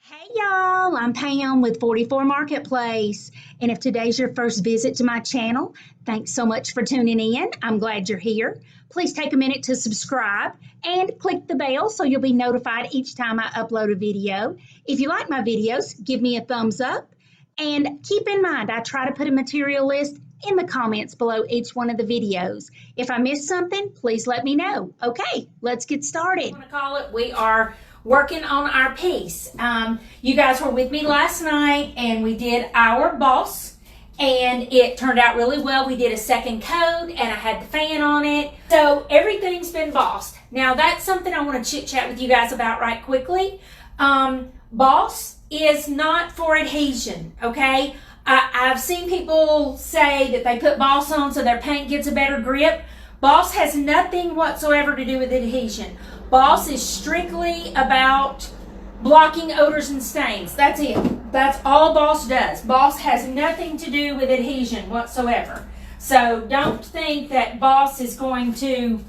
Hey y'all, I'm Pam with 44 Marketplace. And if today's your first visit to my channel, thanks so much for tuning in. I'm glad you're here. Please take a minute to subscribe and click the bell so you'll be notified each time I upload a video. If you like my videos, give me a thumbs up. And keep in mind, I try to put a material list in the comments below each one of the videos. If I missed something, please let me know. Okay, let's get started. Want to call it? We are working on our piece. You guys were with me last night and we did our boss and it turned out really well. We did a second coat and I had the fan on it. So everything's been bossed. Now that's something I want to chit chat with you guys about right quickly. Boss is not for adhesion, okay? I've seen people say that they put boss on so their paint gets a better grip. Boss has nothing whatsoever to do with adhesion. Boss is strictly about blocking odors and stains. That's it. That's all Boss does. Boss has nothing to do with adhesion whatsoever. So don't think that Boss is going to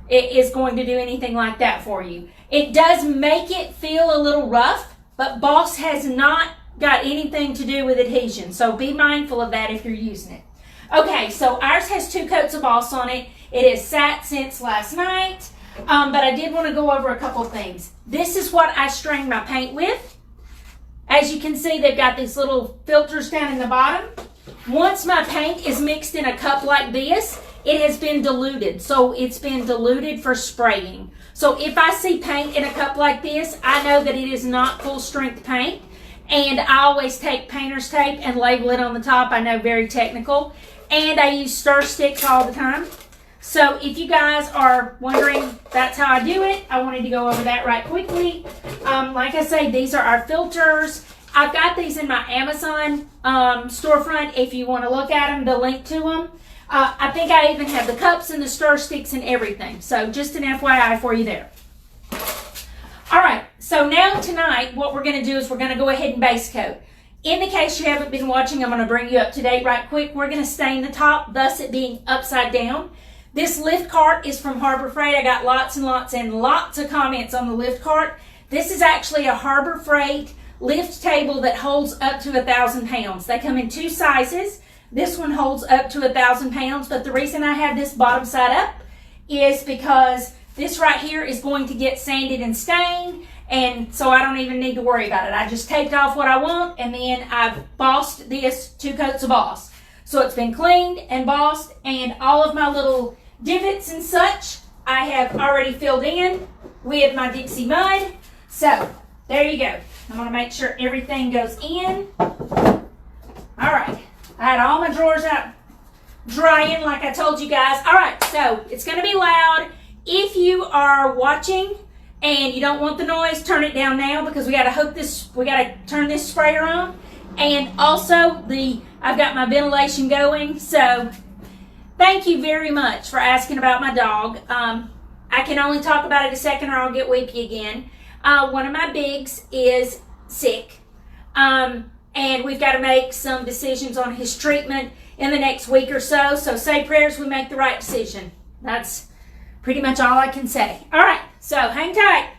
do anything like that for you. It does make it feel a little rough, but Boss has not got anything to do with adhesion. So be mindful of that if you're using it. Okay, so ours has 2 coats of Boss on it. It has sat since last night. But I did want to go over a couple things. This is what I strain my paint with. As you can see, they've got these little filters down in the bottom. Once my paint is mixed in a cup like this, it has been diluted. So it's been diluted for spraying. So if I see paint in a cup like this, I know that it is not full strength paint. And I always take painter's tape and label it on the top. I know, very technical. And I use stir sticks all the time. So if you guys are wondering, that's how I do it. I wanted to go over that right quickly. Like I say, these are our filters. I've got these in my Amazon storefront if you want to look at them, the link to them. I think I even have the cups and the stir sticks and everything. So just an FYI for you there. All right, so now tonight what we're going to do is we're going to go ahead and base coat. In the case you haven't been watching, I'm going to bring you up to date right quick. We're going to stain the top, thus it being upside down. This lift cart is from Harbor Freight. I got lots and lots and lots of comments on the lift cart. This is actually a Harbor Freight lift table that holds up to 1,000 pounds. They come in 2 sizes. This one holds up to 1,000 pounds, but the reason I have this bottom side up is because this right here is going to get sanded and stained, and so I don't even need to worry about it. I just taped off what I want, and then I've bossed this 2 coats of Boss. So it's been cleaned and bossed, and all of my little divots and such I have already filled in with my Dixie mud. So there you go. I'm going to make sure everything goes in. All right. I had all my drawers out drying like I told you guys. All right, so it's going to be loud. If you are watching and you don't want the noise, turn it down now because we got to turn this sprayer on. And also I've got my ventilation going. So thank you very much for asking about my dog. I can only talk about it a second or I'll get weepy again. One of my bigs is sick. And we've got to make some decisions on his treatment in the next week or so. So say prayers we make the right decision. That's pretty much all I can say. All right, so hang tight.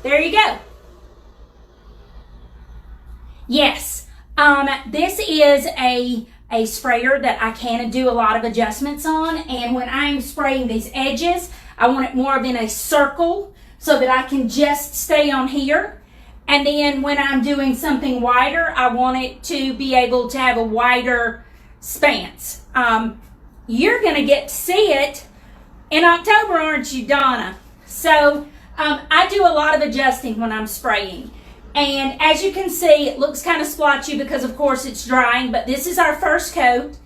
there you go. Yes, this is a sprayer that I can do a lot of adjustments on, and when I'm spraying these edges, I want it more of in a circle so that I can just stay on here. And then when I'm doing something wider, I want it to be able to have a wider stance. You're going to get to see it in October, aren't you, Donna? So I do a lot of adjusting when I'm spraying. And as you can see, it looks kind of splotchy because, of course, it's drying. But this is our first coat.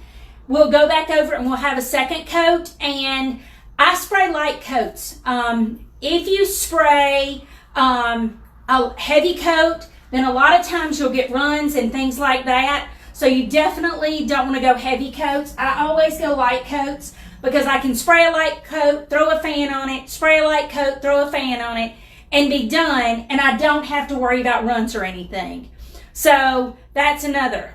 We'll go back over it and we'll have a second coat. And I spray light coats. If you spray a heavy coat, then a lot of times you'll get runs and things like that. So you definitely don't want to go heavy coats. I always go light coats because I can spray a light coat, throw a fan on it, spray a light coat, throw a fan on it, and be done, and I don't have to worry about runs or anything. So that's another.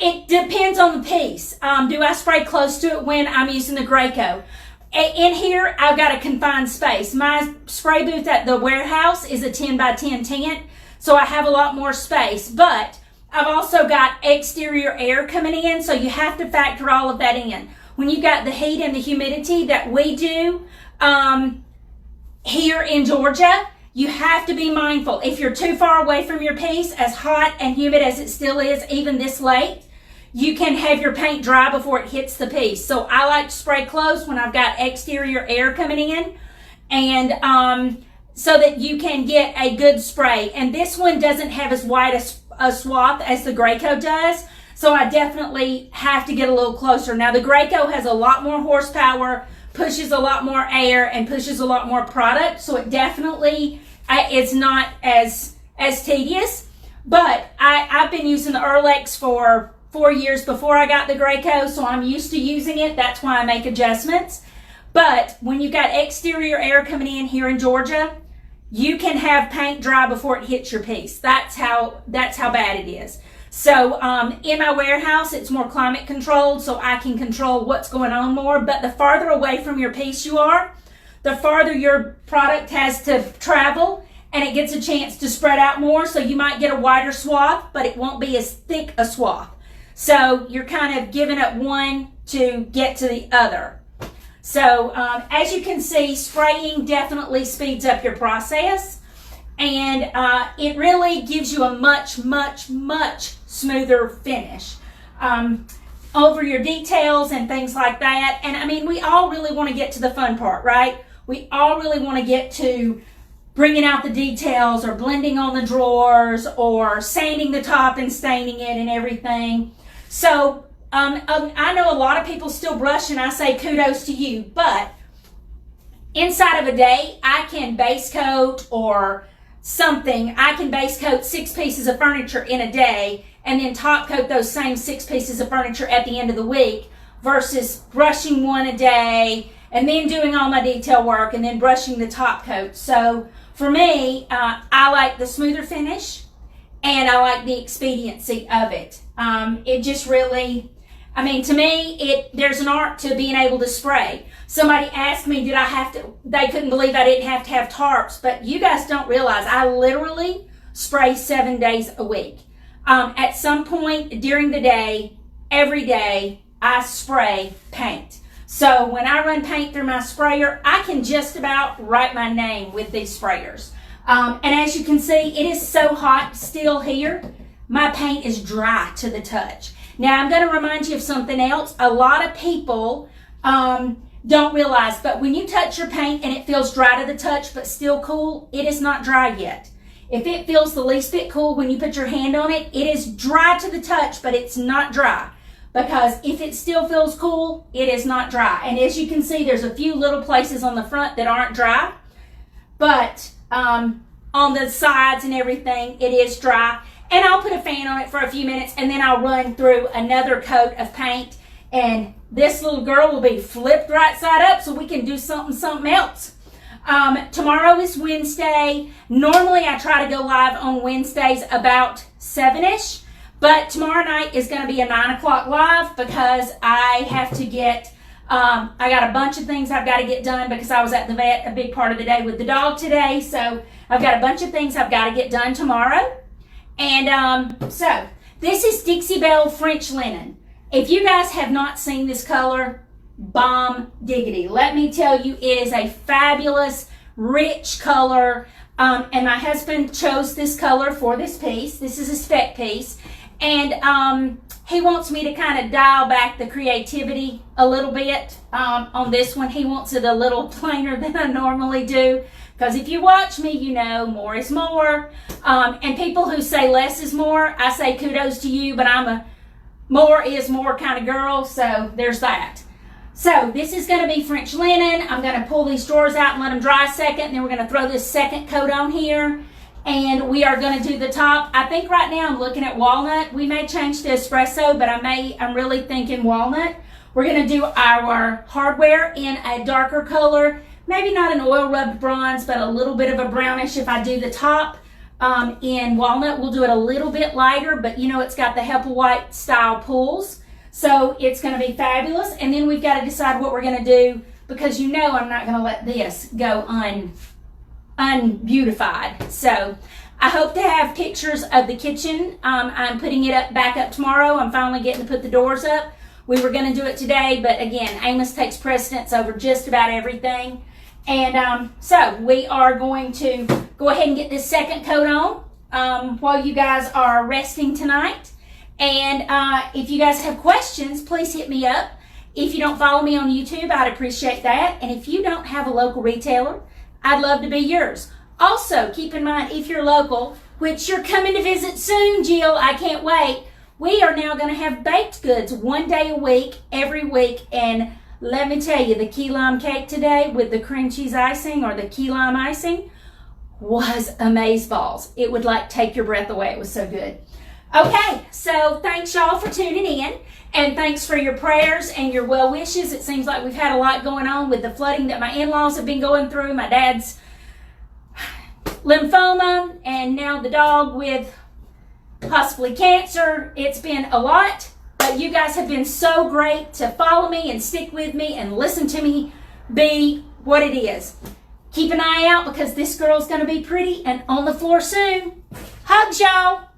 It depends on the piece. Do I spray close to it when I'm using the Graco? In here, I've got a confined space. My spray booth at the warehouse is a 10 by 10 tent, so I have a lot more space. But I've also got exterior air coming in, so you have to factor all of that in. When you've got the heat and the humidity that we do here in Georgia, you have to be mindful. If you're too far away from your piece, as hot and humid as it still is, even this late, you can have your paint dry before it hits the piece. So I like to spray close when I've got exterior air coming in, and so that you can get a good spray. And this one doesn't have as wide a swath as the Graco does, so I definitely have to get a little closer. Now the Graco has a lot more horsepower, pushes a lot more air, and pushes a lot more product, so it definitely is not as tedious. But I've been using the Erlex for 4 years before I got the Graco, so I'm used to using it. That's why I make adjustments. But when you've got exterior air coming in here in Georgia, you can have paint dry before it hits your piece. That's how bad it is. So in my warehouse, it's more climate controlled, so I can control what's going on more. But the farther away from your piece you are, the farther your product has to travel, and it gets a chance to spread out more. So you might get a wider swath, but it won't be as thick a swath. So you're kind of giving up one to get to the other. So as you can see, spraying definitely speeds up your process, and it really gives you a much, much, much smoother finish over your details and things like that. And I mean, we all really want to get to the fun part, right? We all really want to get to bringing out the details or blending on the drawers or sanding the top and staining it and everything. So I know a lot of people still brush, and I say kudos to you, but inside of a day, I can base coat or something. I can base coat 6 pieces of furniture in a day and then top coat those same 6 pieces of furniture at the end of the week versus brushing one a day and then doing all my detail work and then brushing the top coat. So for me, I like the smoother finish and I like the expediency of it. It just really, I mean, to me, there's an art to being able to spray. Somebody asked me, they couldn't believe I didn't have to have tarps, but you guys don't realize I literally spray 7 days a week. At some point during the day, every day, I spray paint. So when I run paint through my sprayer, I can just about write my name with these sprayers. And as you can see, it is so hot still here. My paint is dry to the touch. Now, I'm going to remind you of something else. A lot of people don't realize, but when you touch your paint and it feels dry to the touch but still cool, it is not dry yet. If it feels the least bit cool when you put your hand on it, it is dry to the touch, but it's not dry. Because if it still feels cool, it is not dry. And as you can see, there's a few little places on the front that aren't dry. But on the sides and everything, it is dry. And I'll put a fan on it for a few minutes, and then I'll run through another coat of paint. And this little girl will be flipped right side up so we can do something else. Tomorrow is Wednesday. Normally I try to go live on Wednesdays about 7-ish. But tomorrow night is going to be a 9 o'clock live because I have to get I got a bunch of things I've got to get done because I was at the vet a big part of the day with the dog today. So I've got a bunch of things I've got to get done tomorrow. And so this is Dixie Belle French Linen. If you guys have not seen this color, bomb diggity. Let me tell you, it is a fabulous, rich color. And my husband chose this color for this piece. This is a spec piece. And he wants me to kind of dial back the creativity a little bit on this one. He wants it a little plainer than I normally do. Because if you watch me, you know more is more. And people who say less is more, I say kudos to you, but I'm a more is more kind of girl, so there's that. So this is going to be French linen. I'm going to pull these drawers out and let them dry a second, and then we're going to throw this second coat on here, and we are going to do the top. I think right now I'm looking at walnut. We may change to espresso, but I'm really thinking walnut. We're going to do our hardware in a darker color, maybe not an oil rubbed bronze, but a little bit of a brownish if I do the top. In walnut, we'll do it a little bit lighter, but you know it's got the White style pulls, so it's going to be fabulous. And then we've got to decide what we're going to do, because you know I'm not going to let this go unbeautified. So I hope to have pictures of the kitchen. I'm putting it back up tomorrow. I'm finally getting to put the doors up. We were going to do it today, but again, Amos takes precedence over just about everything. And so we are going to go ahead and get this second coat on while you guys are resting tonight. And if you guys have questions, please hit me up. If you don't follow me on YouTube, I'd appreciate that. And if you don't have a local retailer, I'd love to be yours. Also, keep in mind, if you're local, which you're coming to visit soon, Jill, I can't wait, we are now going to have baked goods 1 day a week, every week. And let me tell you, the key lime cake today with the cream cheese icing or the key lime icing was amazeballs. It would like take your breath away. It was so good. Okay, so thanks y'all for tuning in, and thanks for your prayers and your well wishes. It seems like we've had a lot going on with the flooding that my in-laws have been going through, my dad's lymphoma, and now the dog with possibly cancer. It's been a lot. But you guys have been so great to follow me and stick with me and listen to me be what it is. Keep an eye out, because this girl's going to be pretty and on the floor soon. Hugs, y'all.